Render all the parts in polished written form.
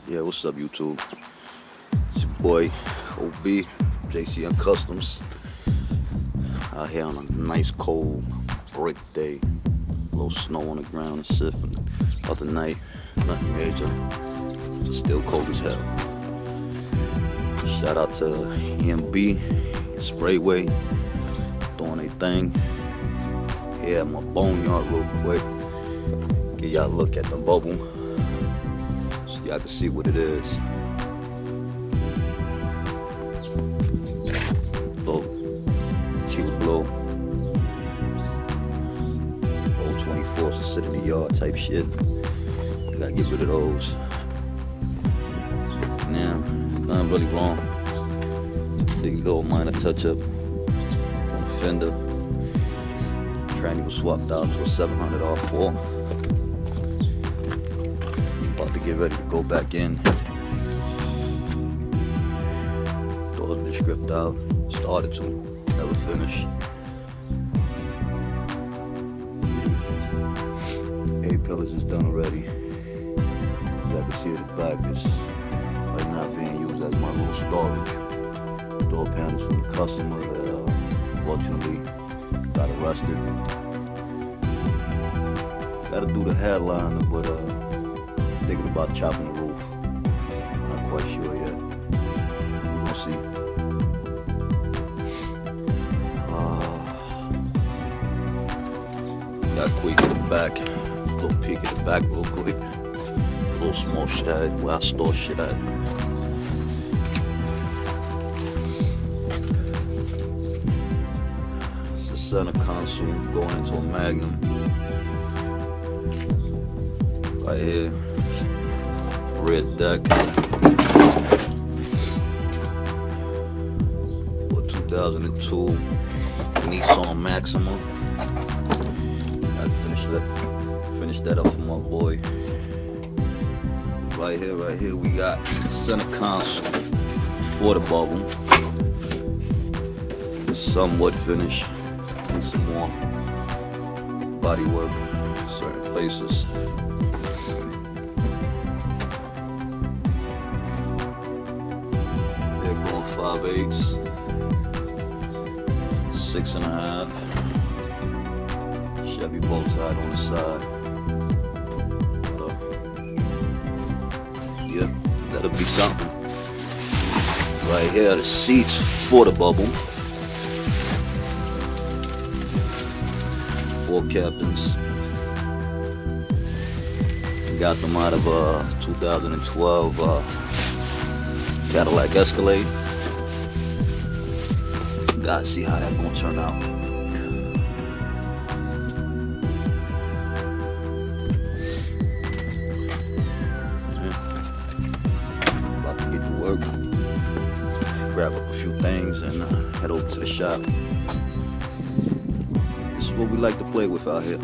Yeah, what's up, YouTube? It's your boy, OB, JCN Customs. Out here on a nice cold brick day. A little snow on the ground and shit from the other night. Nothing major. Still cold as hell. Shout out to EMB and Sprayway doing their thing. Here at my boneyard real quick. Give y'all a look at the bubble so y'all can see what it is. Little chill blow. Old 24s to sit in the yard type shit. You gotta get rid of those. Now, nothing really wrong. Take a little minor touch up on the fender. Tranny was swapped out to a 700 R4. About to get ready to go back in. Doors been stripped out. Started to, never finished. A-pillars is done already. As I can see at the back, it's right now being used as my little storage. Door panels from the customer that unfortunately got arrested. Gotta do the headliner, but thinking about chopping the roof. Not quite sure yet. We're gonna see. Got quick in the back. A little peek at the back real quick. A little small shed where I store shit at. It's the center console going into a Magnum. Right here. Red deck for 2002 Nissan Maxima. I finished that up for my boy. Right here we got the center console for the bubble. Somewhat finished. Need some more body work in certain places. They're going 5/8, 6.5. Chevy bow tied on the side. Yeah, that'll be something. Right here, the seats for the bubble. 4 captains. Got them out of 2012 Cadillac Escalade. Gotta see how that gonna turn out. About to get to work. Grab up a few things and head over to the shop. This is what we like to play with out here.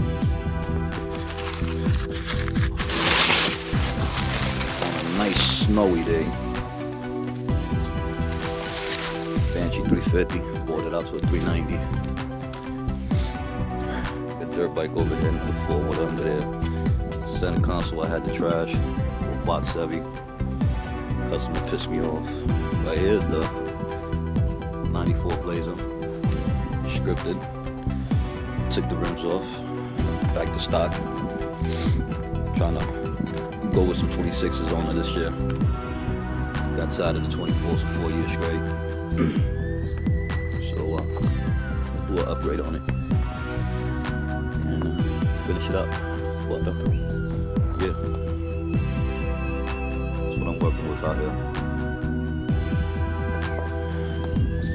On a nice snowy day. Banshee 350, bought it out to a 390. The dirt bike over here, and the 4-wheel under there. Center console I had to trash, box heavy. Customer pissed me off. Right here's the 94 Blazer, scripted. Took the rims off, back to stock. Trying to go with some 26s on it this year. Got tired of the 24s for 4 years straight. So do an upgrade on it and finish it up. But yeah, that's what I'm working with out here.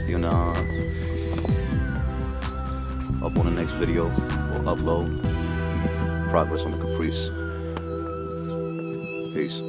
You know, up on the next video or upload progress on the Caprice. Peace.